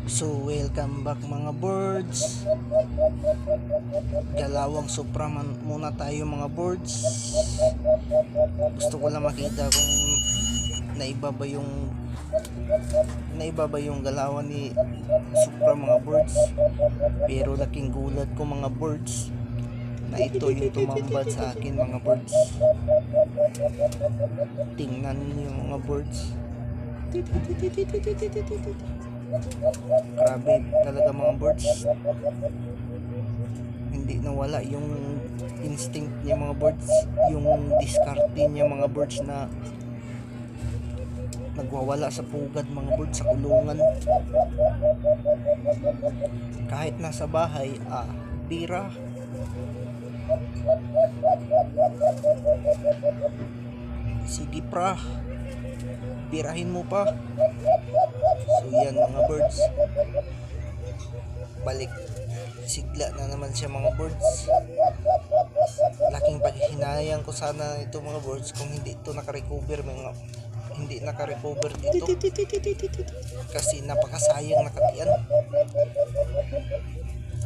So welcome back mga birds. Galawang Supra muna tayo mga birds. Gusto ko lang makita kung naiba ba yung galawan ni Supra mga birds. Pero laking gulat ko mga birds na ito yung tumambad sa akin mga birds. Tingnan niyo mga birds. Grabe talaga mga birds. Hindi nawala yung instinct niya mga birds, yung diskarte niya mga birds na nagwawala sa pugad mga birds sa kulungan. Kahit nasa bahay, bira. Sige pra, birahin mo pa. So yan mga birds, balik sigla na naman siya mga birds. Laking paghinayang ko sana ito mga birds kung hindi ito nakarecover dito kasi napakasayang nakatian.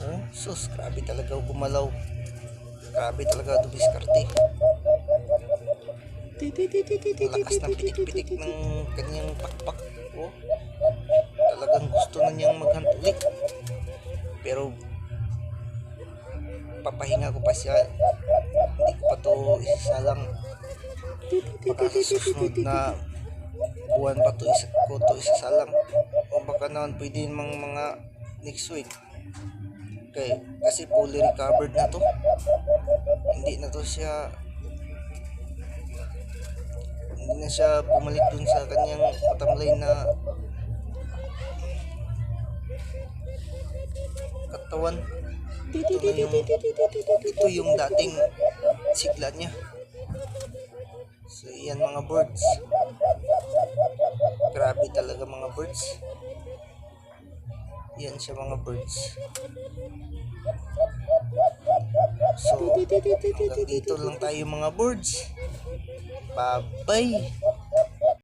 Oh sus, grabe talaga gumalaw, grabe talaga dumiskarte. Lakas ng pitik-pitik ng kanyang pakpak. Oh, talagang gusto na niyang maghantuli. Pero papahinga ko pa siya. Hindi ko pa to isasalang. Baka sa susunod na buwan pa to isasalang. O baka naman pwede mga next week. Kasi fully recovered na to. Hindi na siya bumalik dun sa kanyang matamlay na katawan. Ito yung dating sigla niya. So yan mga birds, grabe talaga mga birds. Yan siya mga birds. So hanggang dito lang tayo mga birds. Bye bye.